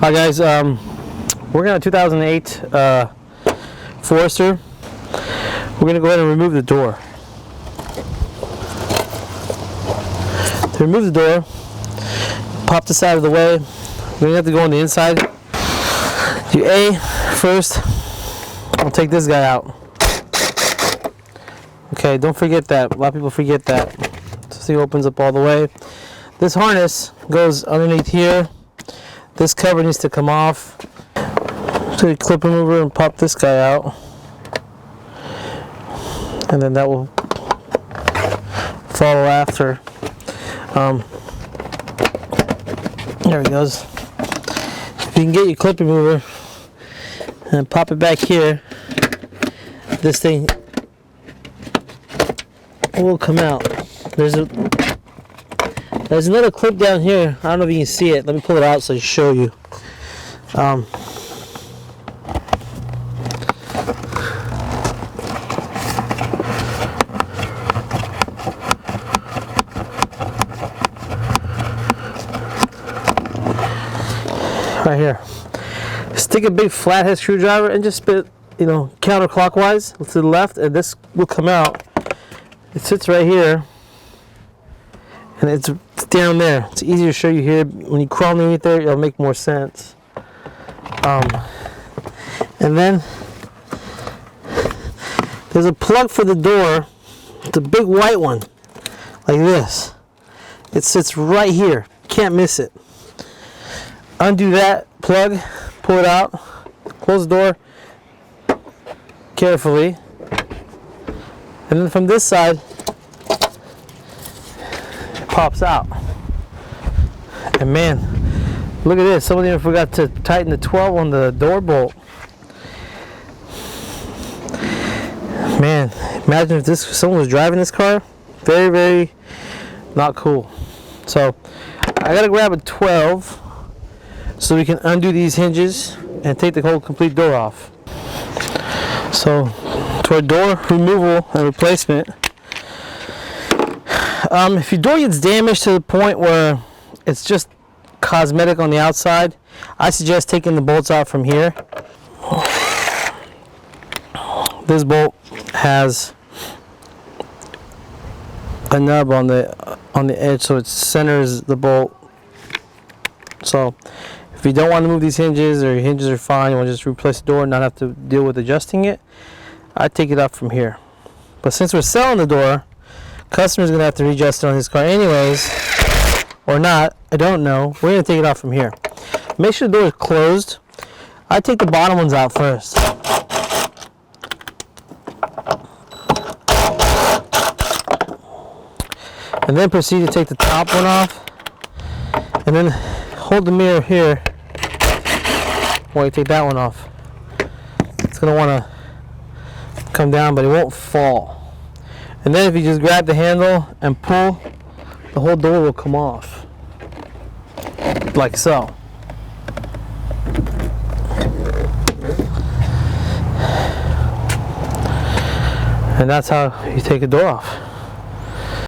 Hi guys, we're on a 2008 Forester. We're going to go ahead and remove the door. To remove the door, pop this out of the way. We're going to have to go on the inside. Do A first. I'll take this guy out. Okay, don't forget that. A lot of people forget that. This thing opens up all the way. This harness goes underneath here. This cover needs to come off. So you clip remover and pop this guy out. And then that will follow after. There it goes. If you can get your clip remover and pop it back here, this thing will come out. There's another clip down here. I don't know if you can see it. Let me pull it out so I can show you. Right here. Stick a big flathead screwdriver and just spit, counterclockwise to the left, and this will come out. It sits right here, and it's down there. It's easier to show you here. When you crawl underneath there, it'll make more sense. And then there's a plug for the door. It's a big white one, like this. It sits right here. Can't miss it. Undo that plug, pull it out, close the door carefully, and then from this side it pops out. And man, look at this. Somebody forgot to tighten the 12 on the door bolt. Man, imagine if someone was driving this car. Very, very not cool. So I gotta grab a 12 so we can undo these hinges and take the whole complete door off. So for door removal and replacement, if your door gets damaged to the point where it's just cosmetic on the outside, I suggest taking the bolts out from here. This bolt has a nub on the edge, so it centers the bolt. So if you don't want to move these hinges, or your hinges are fine, you want to just replace the door and not have to deal with adjusting it, I'd take it out from here. But since we're selling the door, customer's going to have to readjust it on his car anyways, or not, I don't know. We're going to take it out from here. Make sure the door is closed. I take the bottom ones out first. And then proceed to take the top one off. And then hold the mirror here while you take that one off. It's going to want to come down, but it won't fall. And then if you just grab the handle and pull, the whole door will come off. Like so. And that's how you take a door off.